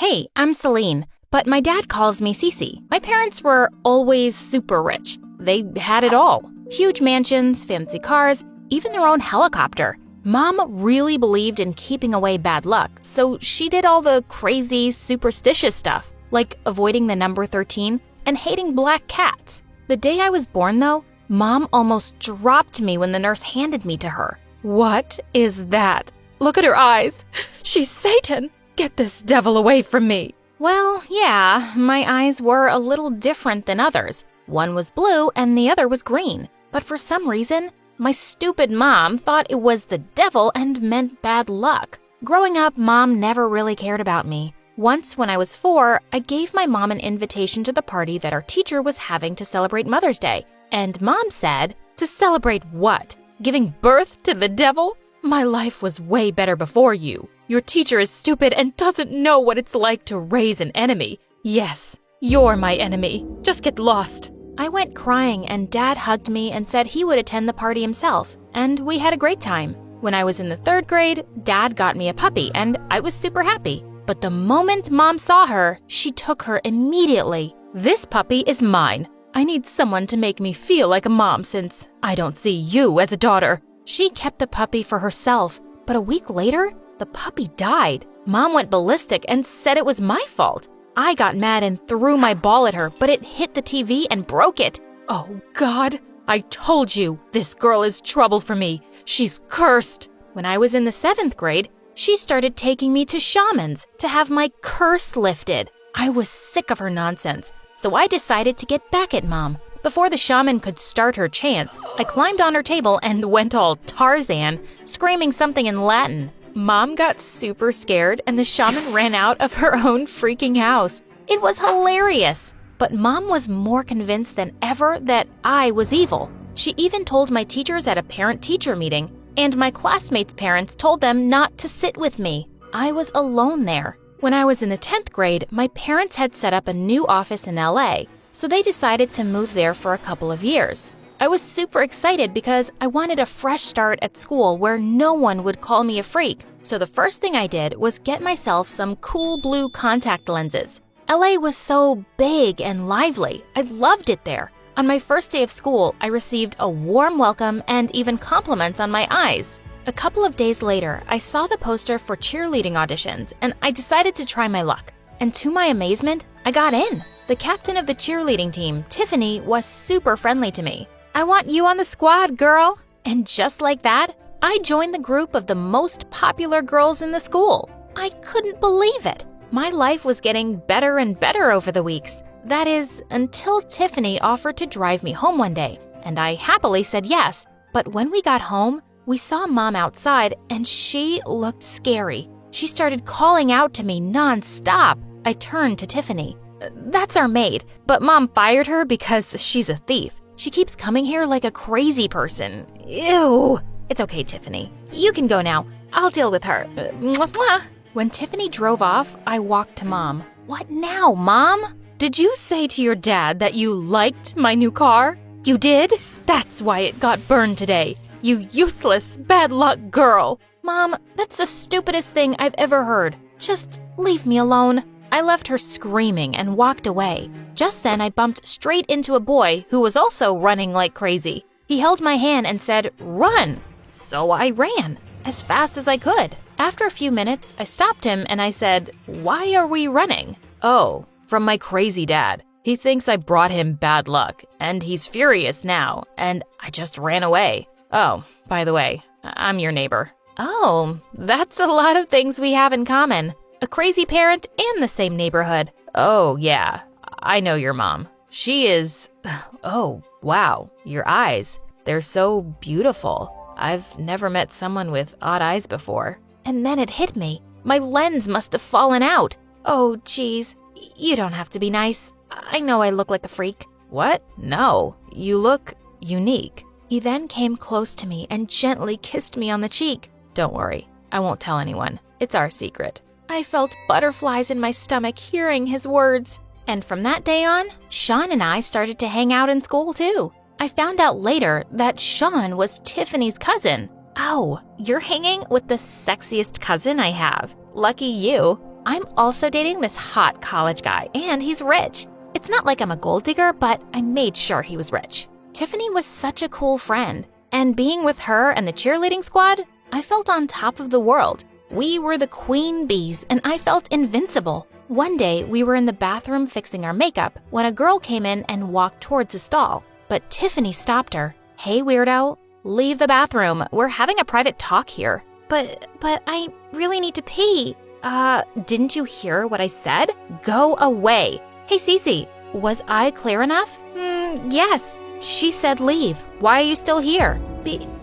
Hey, I'm Celine, but my dad calls me Cece. My parents were always super rich. They had it all. Huge mansions, fancy cars, even their own helicopter. Mom really believed in keeping away bad luck, so she did all the crazy, superstitious stuff, like avoiding the number 13 and hating black cats. The day I was born, though, Mom almost dropped me when the nurse handed me to her. What is that? Look at her eyes. She's Satan. Get this devil away from me. Well, yeah, my eyes were a little different than others. One was blue and the other was green. But for some reason, my stupid mom thought it was the devil and meant bad luck. Growing up, Mom never really cared about me. Once, when I was 4, I gave my mom an invitation to the party that our teacher was having to celebrate Mother's Day. And Mom said, "To celebrate what? Giving birth to the devil? My life was way better before you. Your teacher is stupid and doesn't know what it's like to raise an enemy. Yes, you're my enemy. Just get lost." I went crying and Dad hugged me and said he would attend the party himself, and we had a great time. When I was in the 3rd grade, Dad got me a puppy and I was super happy. But the moment Mom saw her, she took her immediately. "This puppy is mine. I need someone to make me feel like a mom since I don't see you as a daughter." She kept the puppy for herself, but a week later, the puppy died. Mom went ballistic and said it was my fault. I got mad and threw my ball at her, but it hit the TV and broke it. Oh, God, I told you, this girl is trouble for me. She's cursed. When I was in the 7th grade, she started taking me to shamans to have my curse lifted. I was sick of her nonsense, so I decided to get back at Mom. Before the shaman could start her chants, I climbed on her table and went all Tarzan, screaming something in Latin. Mom got super scared and the shaman ran out of her own freaking house. It was hilarious. But Mom was more convinced than ever that I was evil. She even told my teachers at a parent-teacher meeting, and my classmates' parents told them not to sit with me. I was alone there. When I was in the 10th grade, my parents had set up a new office in LA, so they decided to move there for a couple of years. I was super excited because I wanted a fresh start at school where no one would call me a freak. So the first thing I did was get myself some cool blue contact lenses. LA was so big and lively. I loved it there. On my first day of school, I received a warm welcome and even compliments on my eyes. A couple of days later, I saw the poster for cheerleading auditions and I decided to try my luck. And to my amazement, I got in. The captain of the cheerleading team, Tiffany, was super friendly to me. "I want you on the squad, girl." And just like that, I joined the group of the most popular girls in the school. I couldn't believe it. My life was getting better and better over the weeks. That is, until Tiffany offered to drive me home one day, and I happily said yes. But when we got home, we saw Mom outside, and she looked scary. She started calling out to me non-stop. I turned to Tiffany. "That's our maid, but Mom fired her because she's a thief. She keeps coming here like a crazy person. Ew." "It's okay, Tiffany. You can go now. I'll deal with her." Mwah. When Tiffany drove off, I walked to Mom. "What now, Mom?" "Did you say to your dad that you liked my new car?" "You did? That's why it got burned today. You useless, bad luck girl." "Mom, that's the stupidest thing I've ever heard. Just leave me alone." I left her screaming and walked away. Just then, I bumped straight into a boy who was also running like crazy. He held my hand and said, "Run." So I ran as fast as I could. After a few minutes, I stopped him and I said, "Why are we running?" "Oh, from my crazy dad. He thinks I brought him bad luck, and he's furious now, and I just ran away. Oh, by the way, I'm your neighbor." "Oh, that's a lot of things we have in common. A crazy parent and the same neighborhood." "Oh, yeah, I know your mom. She is... Oh, wow, your eyes. They're so beautiful. I've never met someone with odd eyes before." And then it hit me. My lens must have fallen out. "Oh, geez, you don't have to be nice. I know I look like a freak." "What? No, you look unique." He then came close to me and gently kissed me on the cheek. "Don't worry, I won't tell anyone. It's our secret." I felt butterflies in my stomach hearing his words. And from that day on, Sean and I started to hang out in school too. I found out later that Sean was Tiffany's cousin. "Oh, you're hanging with the sexiest cousin I have. Lucky you." I'm also dating this hot college guy, and he's rich. It's not like I'm a gold digger, but I made sure he was rich. Tiffany was such a cool friend, and being with her and the cheerleading squad, I felt on top of the world. We were the queen bees, and I felt invincible. One day, we were in the bathroom fixing our makeup when a girl came in and walked towards a stall, but Tiffany stopped her. "Hey, weirdo, leave the bathroom. We're having a private talk here." But I really need to pee." Didn't you hear what I said? Go away." "Hey, Cece, was I clear enough?" Yes. She said leave. Why are you still here?"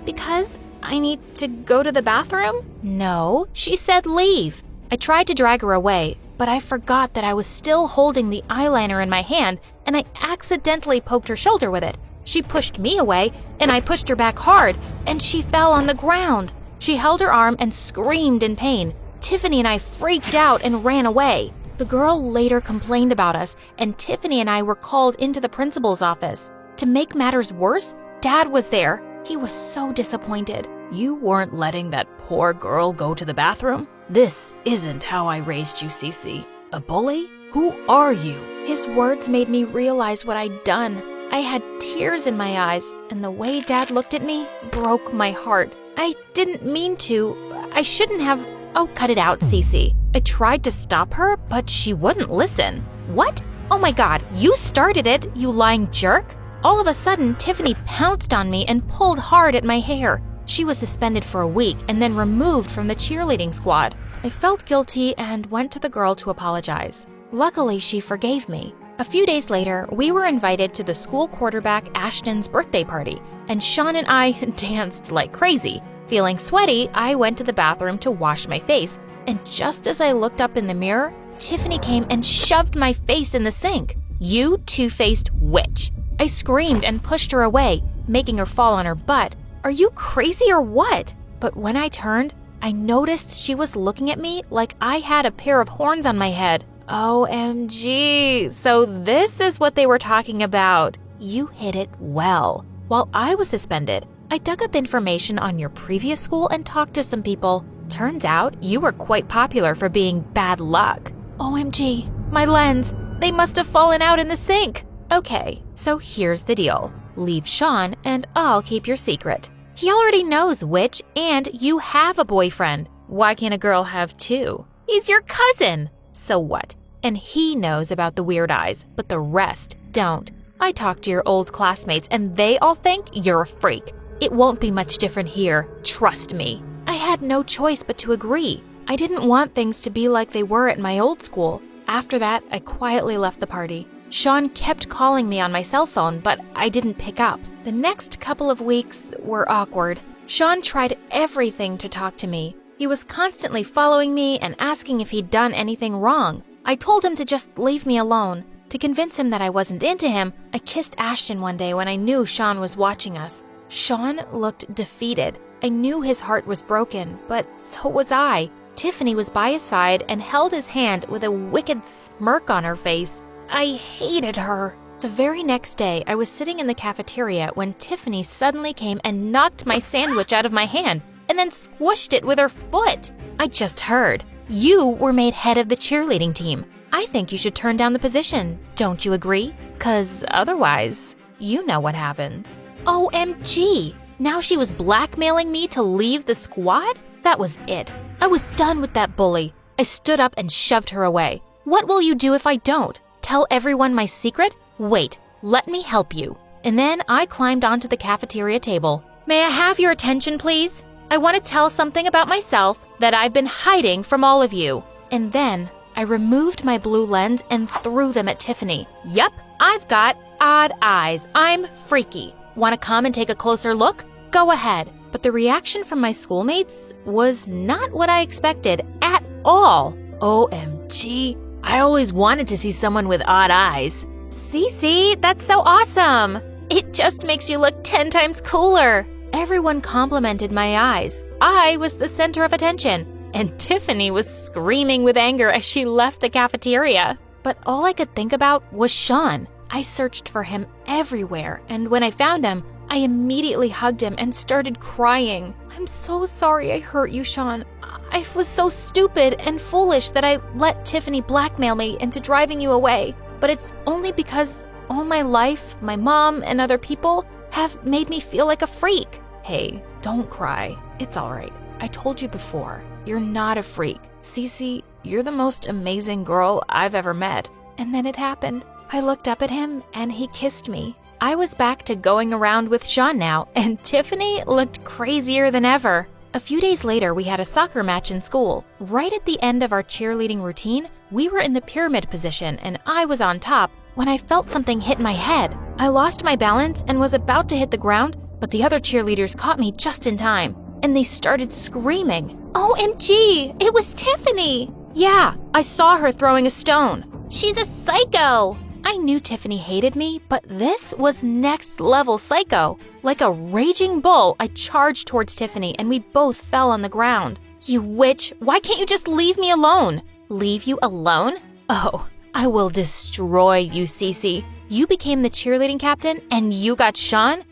Because I need to go to the bathroom." "No, she said leave." I tried to drag her away, but I forgot that I was still holding the eyeliner in my hand, and I accidentally poked her shoulder with it. She pushed me away, and I pushed her back hard, and she fell on the ground. She held her arm and screamed in pain. Tiffany and I freaked out and ran away. The girl later complained about us, and Tiffany and I were called into the principal's office. To make matters worse, Dad was there. He was so disappointed. "You weren't letting that poor girl go to the bathroom? This isn't how I raised you, Cece. A bully? Who are you?" His words made me realize what I'd done. I had tears in my eyes, and the way Dad looked at me broke my heart. I didn't mean to. I shouldn't have. Oh, cut it out, Cece. I tried to stop her, but she wouldn't listen. What? Oh my God, you started it, you lying jerk. All of a sudden, Tiffany pounced on me and pulled hard at my hair. She was suspended for a week and then removed from the cheerleading squad. I felt guilty and went to the girl to apologize. Luckily, she forgave me. A few days later, we were invited to the school quarterback Ashton's birthday party, and Sean and I danced like crazy. Feeling sweaty, I went to the bathroom to wash my face, and just as I looked up in the mirror, Tiffany came and shoved my face in the sink. "You two-faced witch." I screamed and pushed her away, making her fall on her butt. "Are you crazy or what?" But when I turned, I noticed she was looking at me like I had a pair of horns on my head. OMG, so this is what they were talking about. You hit it well. While I was suspended, I dug up information on your previous school and talked to some people. Turns out you were quite popular for being bad luck. OMG, my lens, they must have fallen out in the sink. Okay, so here's the deal. Leave Sean and I'll keep your secret. He already knows which, and you have a boyfriend. Why can't a girl have two? He's your cousin. So what? And he knows about the weird eyes, but the rest don't. I talked to your old classmates and they all think you're a freak. It won't be much different here, trust me. I had no choice but to agree. I didn't want things to be like they were at my old school. After that, I quietly left the party. Sean kept calling me on my cell phone, but I didn't pick up. The next couple of weeks were awkward. Sean tried everything to talk to me. He was constantly following me and asking if he'd done anything wrong. I told him to just leave me alone. To convince him that I wasn't into him, I kissed Ashton one day when I knew Sean was watching us. Sean looked defeated. I knew his heart was broken, but so was I. Tiffany was by his side and held his hand with a wicked smirk on her face. I hated her. The very next day, I was sitting in the cafeteria when Tiffany suddenly came and knocked my sandwich out of my hand and then squished it with her foot. I just heard. You were made head of the cheerleading team. I think you should turn down the position. Don't you agree? 'Cause otherwise, you know what happens. OMG! Now she was blackmailing me to leave the squad? That was it. I was done with that bully. I stood up and shoved her away. What will you do if I don't? Tell everyone my secret? Wait, let me help you. And then I climbed onto the cafeteria table. May I have your attention, please? I want to tell something about myself that I've been hiding from all of you. And then I removed my blue lens and threw them at Tiffany. Yup, I've got odd eyes. I'm freaky. Want to come and take a closer look? Go ahead. But the reaction from my schoolmates was not what I expected at all. OMG, I always wanted to see someone with odd eyes. Cece, that's so awesome. It just makes you look 10 times cooler. Everyone complimented my eyes. I was the center of attention, and Tiffany was screaming with anger as she left the cafeteria. But all I could think about was Sean. I searched for him everywhere, and when I found him, I immediately hugged him and started crying. I'm so sorry I hurt you, Sean. I was so stupid and foolish that I let Tiffany blackmail me into driving you away. But it's only because all my life, my mom and other people have made me feel like a freak. Hey, don't cry. It's all right. I told you before, you're not a freak. Cece, you're the most amazing girl I've ever met. And then it happened. I looked up at him and he kissed me. I was back to going around with Sean now, and Tiffany looked crazier than ever. A few days later, we had a soccer match in school. Right at the end of our cheerleading routine, we were in the pyramid position and I was on top when I felt something hit my head. I lost my balance and was about to hit the ground, but the other cheerleaders caught me just in time, and they started screaming. OMG, it was Tiffany! Yeah, I saw her throwing a stone. She's a psycho! I knew Tiffany hated me, but this was next level psycho. Like a raging bull, I charged towards Tiffany and we both fell on the ground. You witch, why can't you just leave me alone? Leave you alone? Oh, I will destroy you, Cece. You became the cheerleading captain and you got Sean?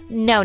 No.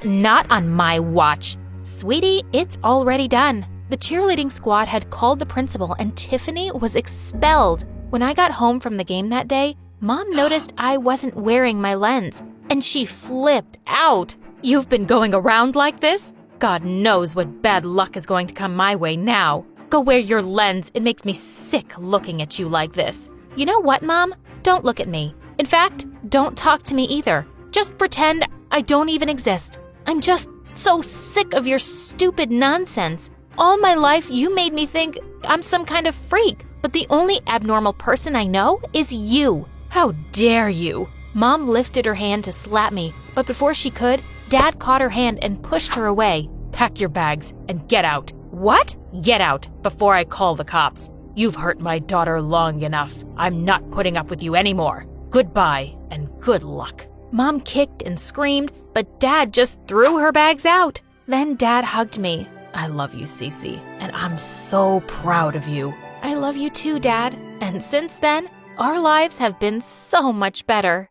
Not on my watch. Sweetie, it's already done. The cheerleading squad had called the principal and Tiffany was expelled. When I got home from the game that day, Mom noticed I wasn't wearing my lens, and she flipped out. You've been going around like this? God knows what bad luck is going to come my way now. Go wear your lens. It makes me sick looking at you like this. You know what, Mom? Don't look at me. In fact, don't talk to me either. Just pretend I don't even exist. I'm just so sick of your stupid nonsense. All my life, you made me think I'm some kind of freak. But the only abnormal person I know is you. How dare you? Mom lifted her hand to slap me, but before she could, Dad caught her hand and pushed her away. Pack your bags and get out. What? Get out before I call the cops. You've hurt my daughter long enough. I'm not putting up with you anymore. Goodbye and good luck. Mom kicked and screamed, but Dad just threw her bags out. Then Dad hugged me. I love you, Cece, and I'm so proud of you. I love you too, Dad. And since then, our lives have been so much better.